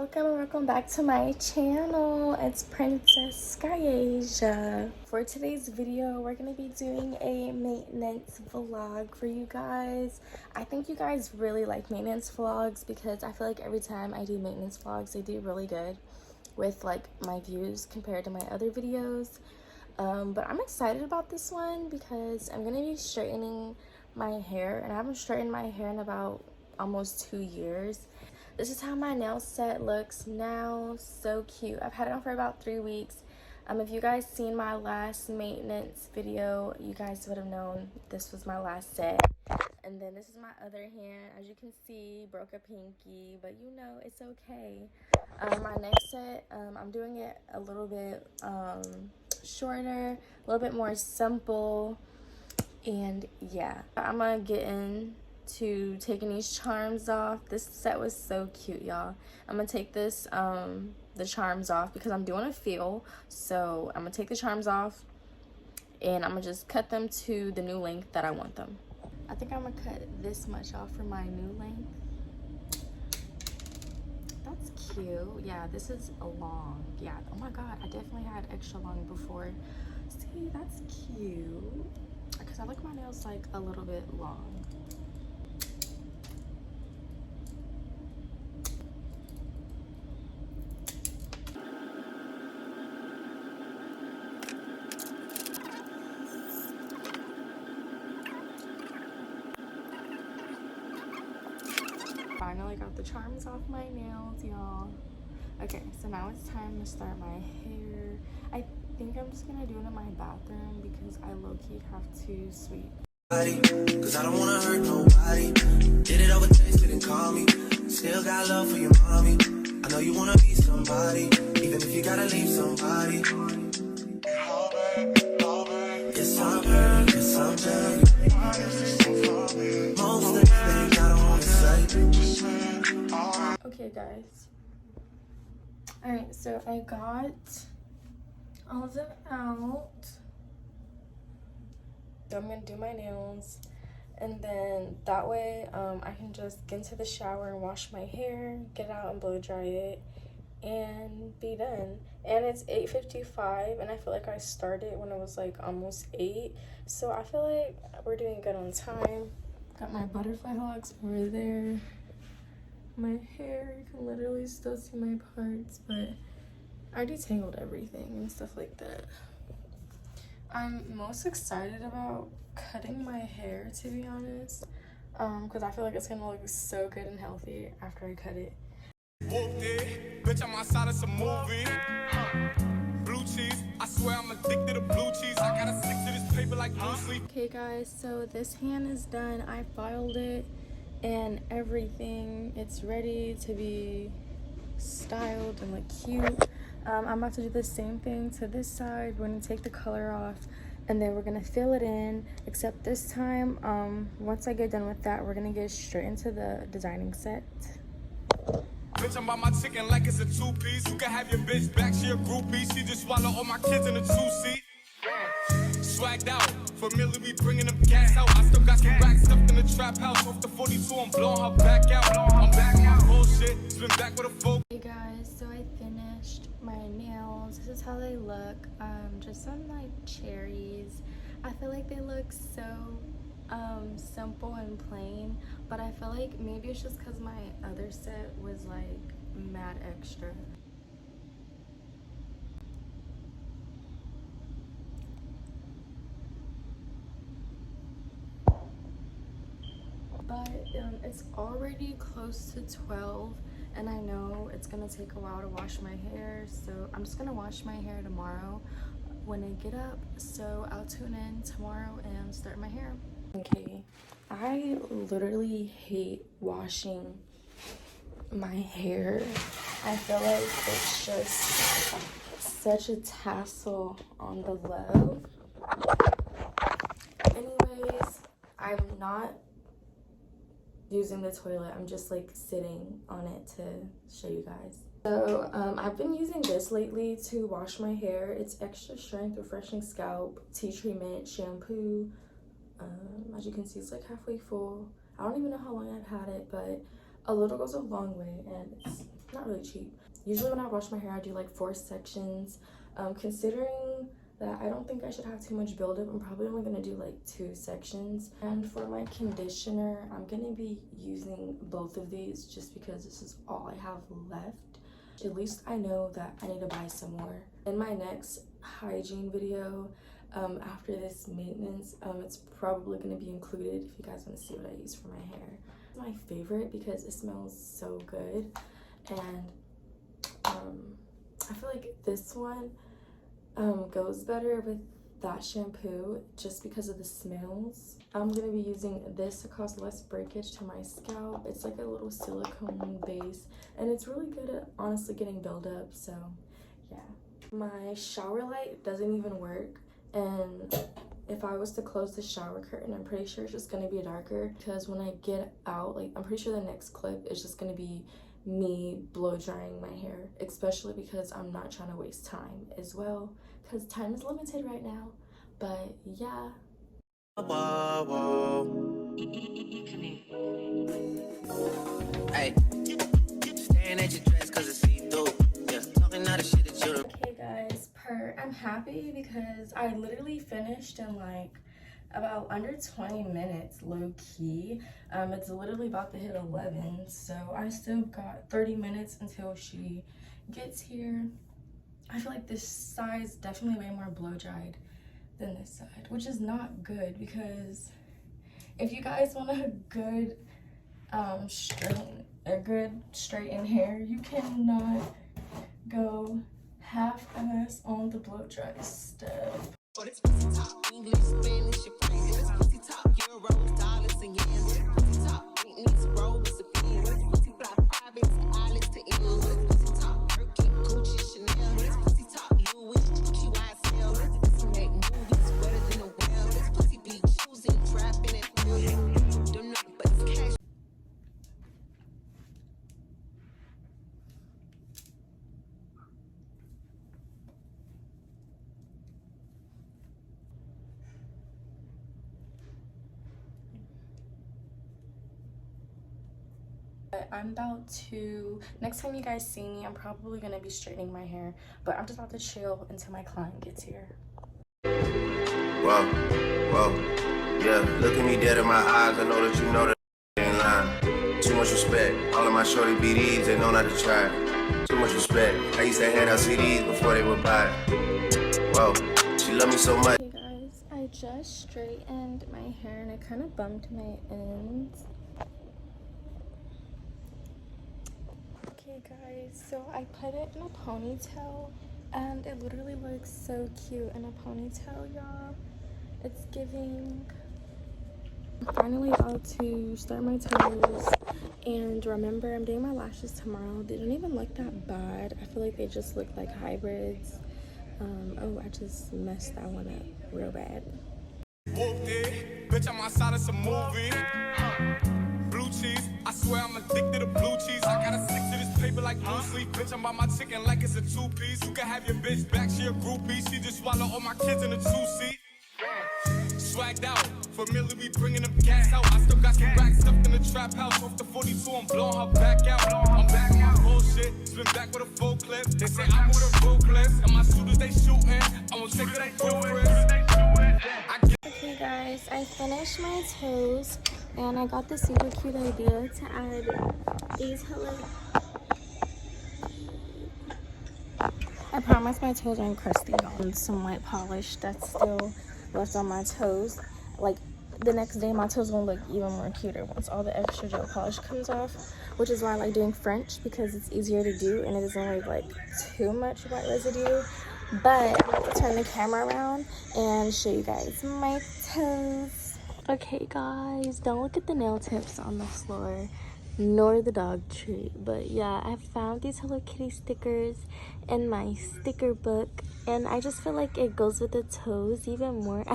welcome and welcome back to my channel. It's Princess Skyasia. For today's video, we're going to be doing a maintenance vlog for you guys. I think you guys really like maintenance vlogs because I feel like every time I do maintenance vlogs, they do really good with like my views compared to my other videos. But I'm excited about this one because I'm going to be straightening my hair, and I haven't straightened my hair in about almost 2 years. This is how my nail set looks now. So cute. I've had it on for about 3 weeks. If you guys seen my last maintenance video, you guys would have known this was my last set. And then this is my other hand. As you can see, broke a pinky, but you know, it's okay. My next set, I'm doing it a little bit shorter, a little bit more simple. And yeah, I'm gonna get into taking these charms off. This set was so cute, y'all. I'm gonna take this the charms off because I'm doing a feel. So I'm gonna take the charms off and I'm gonna just cut them to the new length that I want them. I think I'm gonna cut this much off for my new length. That's cute. Yeah, this is a long. Yeah, oh my god, I definitely had extra long before. See, that's cute because I like my nails like a little bit long. Finally got the charms off my nails, y'all. Okay, so now it's time to start my hair. I think I'm just gonna do it in my bathroom because I low-key have to sweep. Cause I don't wanna hurt nobody. Did it over text, didn't call me. Still got love for your mommy. I know you wanna be somebody, even if you gotta leave somebody. Yes, I'm hurt, yes, I'm done. Most of the things I don't wanna say. Okay, guys. Alright, so I got all of them out. So I'm gonna do my nails, and then that way I can just get into the shower and wash my hair, get out and blow dry it, and be done. And it's 8:55, and I feel like I started when it was like almost 8, so I feel like we're doing good on time. Got my butterfly hooks over there. My hair, you can literally still see my parts, but I detangled everything and stuff like that. I'm most excited about cutting my hair, to be honest, because I feel like it's gonna look so good and healthy after I cut it. Bitch, I'm outside of some movie. Blue cheese, I swear I'm addicted to blue cheese. I gotta stick to this paper like blue sleep. Okay, guys, so this hand is done. I filed it and everything. It's ready to be styled and look cute. I'm about to do the same thing to this side. We're gonna take the color off and then we're gonna fill it in, except this time once I get done with that, we're gonna get straight into the designing set. Bitch, I'm by my chicken like it's a 2-piece. You can have your bitch back, she a groupie. She just swallow all my kids in a 2-seat. Swagged out, familiar, we bringing them gas out. I still got some racks stuffed in the trap house. Off the 42, I'm blowing her back out. I'm back on my bullshit, spin back with a folk. Hey guys, so I finished my nails. This is how they look. Just some like cherries. I feel like they look so simple and plain, but I feel like maybe it's just because my other set was like mad extra. But it's already close to 12 and I know it's gonna take a while to wash my hair, so I'm just gonna wash my hair tomorrow when I get up. So I'll tune in tomorrow and start my hair. Okay, I literally hate washing my hair. I feel like it's just such a tassel on the low. Anyways, I'm not using the toilet. I'm just like sitting on it to show you guys. So I've been using this lately to wash my hair. It's Extra Strength Refreshing Scalp Tea Treatment Shampoo. As you can see, it's like halfway full. I don't even know how long I've had it, but a little goes a long way, and it's not really cheap. Usually when I wash my hair, I do like 4 sections. Considering that I don't think I should have too much buildup, I'm probably only gonna do like 2 sections. And for my conditioner, I'm gonna be using both of these just because this is all I have left. At least I know that I need to buy some more. In my next hygiene video, after this maintenance, it's probably going to be included if you guys want to see what I use for my hair. It's my favorite because it smells so good, and I feel like this one goes better with that shampoo just because of the smells. I'm going to be using this to cause less breakage to my scalp. It's like a little silicone base, and it's really good at honestly getting buildup, so yeah. My shower light doesn't even work, and if I was to close the shower curtain, I'm pretty sure it's just going to be darker because when I get out, like, I'm pretty sure the next clip is just going to be me blow drying my hair, especially because I'm not trying to waste time as well because time is limited right now. But yeah. Whoa, whoa. Hey, staring at your dress cause it's see-through. Yeah, talking all the shit that you don't. Okay guys, I'm happy because I literally finished in like about under 20 minutes, low key. It's literally about to hit 11, so I still got 30 minutes until she gets here. I feel like this side is definitely way more blow dried than this side, which is not good because if you guys want a good straightened hair, you cannot go half-ass on the blow dry step. English, Spanish, Ukrainian, pussy talk, euros, dollars, and yen. Pussy talk, maintenance, robes, appeal. Pussy fly private, islands to end. Pussy talk, Birkin, Gucci, Chanel. Pussy talk, Louis, Gucci, YSL. Pussy make movies better than a well. Pussy be choosing, trapping, and feeling. Don't know, but it's cash. I'm about to, next time you guys see me, I'm probably gonna be straightening my hair, but I'm just about to chill until my client gets here. Whoa, whoa, yeah, look at me dead in my eyes, I know that you know that ain't lying. Too much respect, all of my shorty BDs, they know not to try. Too much respect, I used to hand out CDs before they would buy. Whoa, she love me so much. Hey guys, I just straightened my hair and I kind of bumped my ends. Okay guys, so I put it in a ponytail and it literally looks so cute in a ponytail, y'all. It's giving. I'm finally about to start my toes, and remember, I'm doing my lashes tomorrow. They don't even look that bad. I feel like they just look like hybrids. Oh, I just messed that one up real bad. Whooped it, bitch, I'm outside of some movie. Blue cheese, I swear I'm addicted to blue cheese. I gotta stick to this paper like blue sleep. Bitch, I'm by my chicken like it's a 2-piece. You can have your bitch back, she a groupie. She just swallow all my kids in a 2-seat. Swagged out, familiar, we bringing them gas out. I still got some racks stuffed in the trap house. Off the 42, I'm blowing her back out. I'm back on my bullshit, spin back with a full clip. They say I'm with a full clip, and my shooters they shooting. I won't take it, they do it. Okay guys, I finished my toes and I got the super cute idea to add these hello. I promise my toes aren't crusty on some white polish that's still left on my toes. Like the next day my toes will look even more cuter once all the extra gel polish comes off, which is why I like doing French because it's easier to do and it doesn't leave like too much white residue. But I'm going to turn the camera around and show you guys my toes. Okay guys, don't look at the nail tips on the floor nor the dog treat, but yeah, I found these Hello Kitty stickers in my sticker book and I just feel like it goes with the toes even more.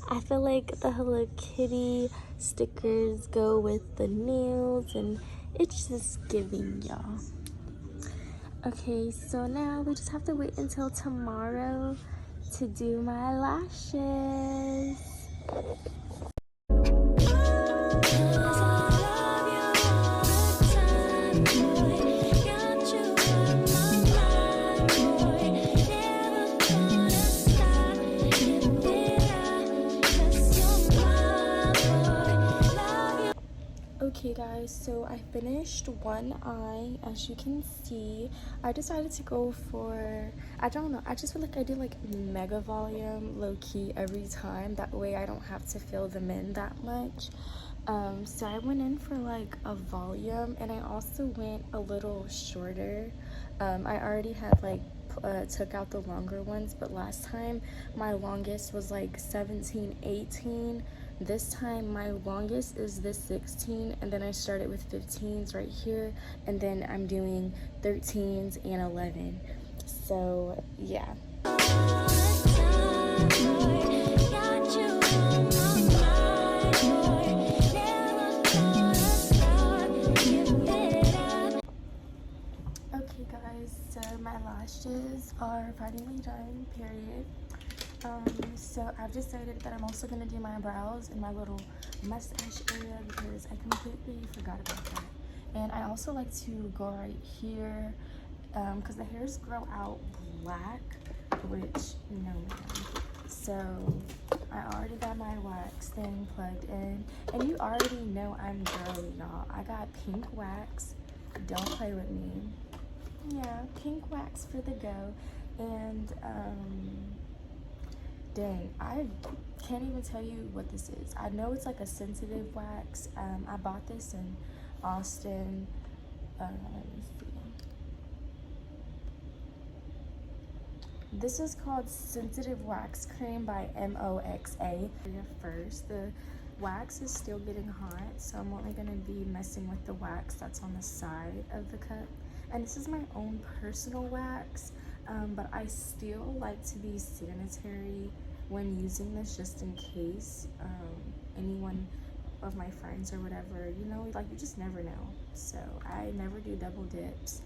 I feel like the Hello Kitty stickers go with the nails and it's just giving, y'all. Okay, so now we just have to wait until tomorrow to do my lashes. Got you Okay guys, so I finished one eye. As you can see, I decided to go for, I don't know, I just feel like I do like mega volume low key every time. That way I don't have to fill them in that much. So I went in for like a volume, and I also went a little shorter. I already had like took out the longer ones, but last time my longest was like 17, 18. This time my longest is this 16, and then I started with 15s right here, and then I'm doing 13s and 11. So yeah. Okay guys, so my lashes are finally done, period. So I've decided that I'm also gonna do my brows and my little mustache area because I completely forgot about that. And I also like to go right here because the hairs grow out black, which no man. So I already got my wax thing plugged in, and you already know I'm girly, y'all. I got pink wax. Don't play with me. Yeah, pink wax for the go. And dang, I can't even tell you what this is. I know it's like a sensitive wax. I bought this in Austin. Let me see. This is called Sensitive Wax Cream by MOXA. First, the wax is still getting hot, so I'm only gonna be messing with the wax that's on the side of the cup. And this is my own personal wax, but I still like to be sanitary when using this, just in case anyone of my friends or whatever, you know, like you just never know. So I never do double dips.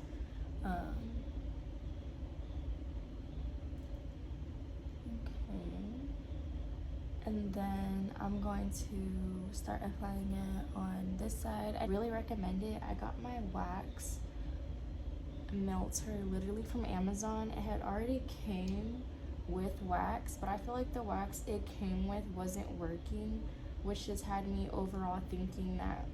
And then I'm going to start applying it on this side. I really recommend it. I got my wax melter literally from Amazon. It had already came with wax, but I feel like the wax it came with wasn't working, which just had me overall thinking that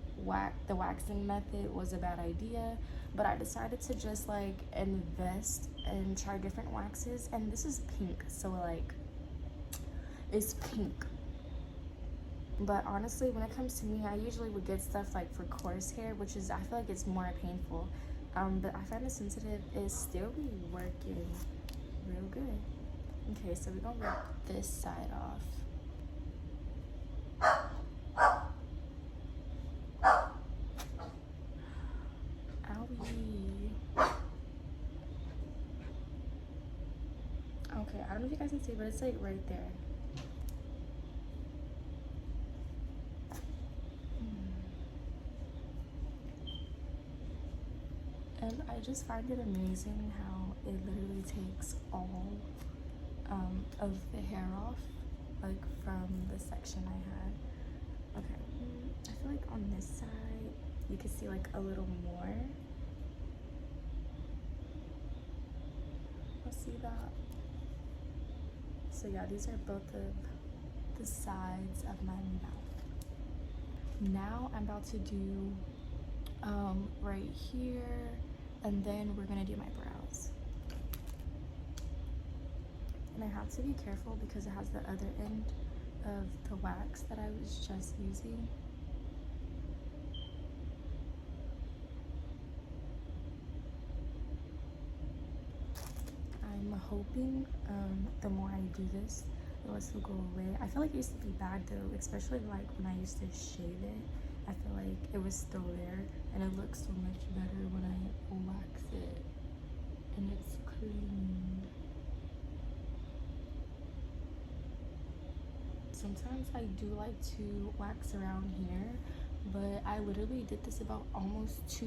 the waxing method was a bad idea. But I decided to just like invest and try different waxes, and this is pink, so like it's pink. But honestly, when it comes to me, I usually would get stuff like for coarse hair, which is, I feel like it's more painful. But I find the sensitive is still be working real good. Okay, so we're gonna rip this side off. Owie. Okay, I don't know if you guys can see, but it's like right there. And I just find it amazing how it literally takes all of the hair off, like from the section I had. Okay, I feel like on this side, you can see like a little more. I'll see that. So yeah, these are both of the sides of my mouth. Now I'm about to do right here, and then we're gonna do my brows. And I have to be careful because it has the other end of the wax that I was just using. I'm hoping the more I do this, the less will go away. I feel like it used to be bad though, especially like when I used to shave it. I feel like it was still there, and it looks so much better when I wax it and it's clean. Sometimes I do like to wax around here, but I literally did this about almost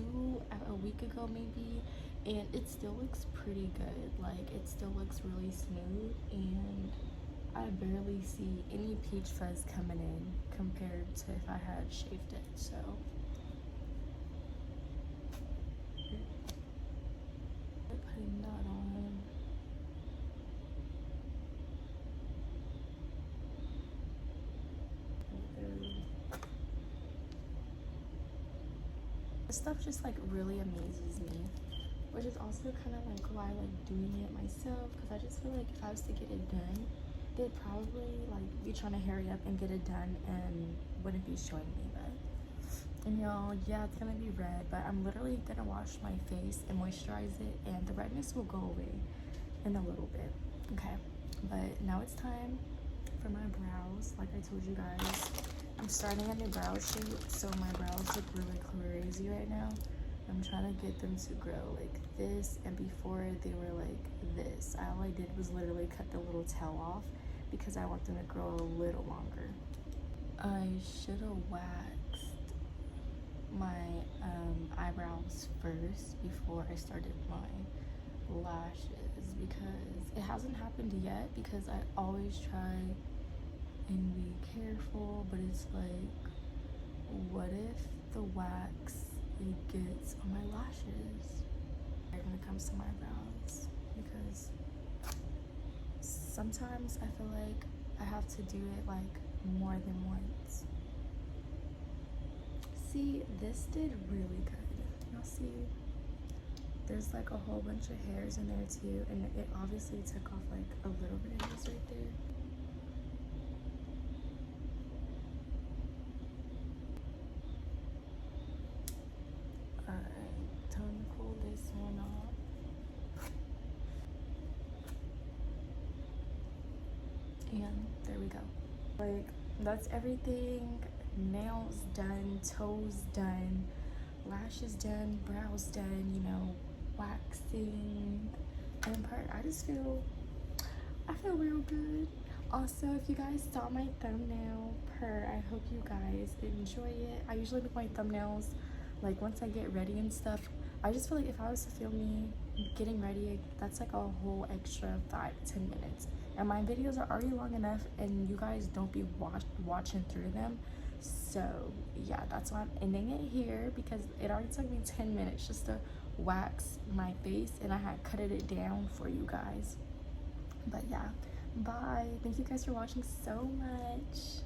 a week ago maybe, and it still looks pretty good. Like, it still looks really smooth, and I barely see any peach fuzz coming in compared to if I had shaved it. So putting that on. stuff just like really amazes me, which is also kind of like why I like doing it myself, because I just feel like if I was to get it done, they'd probably like be trying to hurry up and get it done and wouldn't be showing me. But and y'all, yeah, it's gonna be red, but I'm literally gonna wash my face and moisturize it, and the redness will go away in a little bit. Okay, but now it's time for my brows. Like I told you guys, I'm starting a new brow shape, so my brows look really crazy right now. I'm trying to get them to grow like this, and before they were like this. All I did was literally cut the little tail off because I want them to grow a little longer. I should have waxed my eyebrows first before I started my lashes, because it hasn't happened yet, because I always try and be careful, but it's like, what if the wax it gets on my lashes when it comes to my brows? Because sometimes I feel like I have to do it like more than once. See, this did really good. Y'all see? There's like a whole bunch of hairs in there too, and it obviously took off like a little bit of this right there. Alright, time to pull this one off. And there we go. Like, that's everything. Nails done, toes done, lashes done, brows done, you know, waxing and part. I feel real good. Also, if you guys saw my thumbnail I hope you guys enjoy it. I usually make my thumbnails like once I get ready and stuff. I just feel like if I was to film me getting ready, that's like a whole extra 5-10 minutes, and my videos are already long enough and you guys don't be watching through them. So yeah, that's why I'm ending it here, because it already took me 10 minutes just to wax my face, and I had cut it down for you guys. But yeah, bye. Thank you guys for watching so much.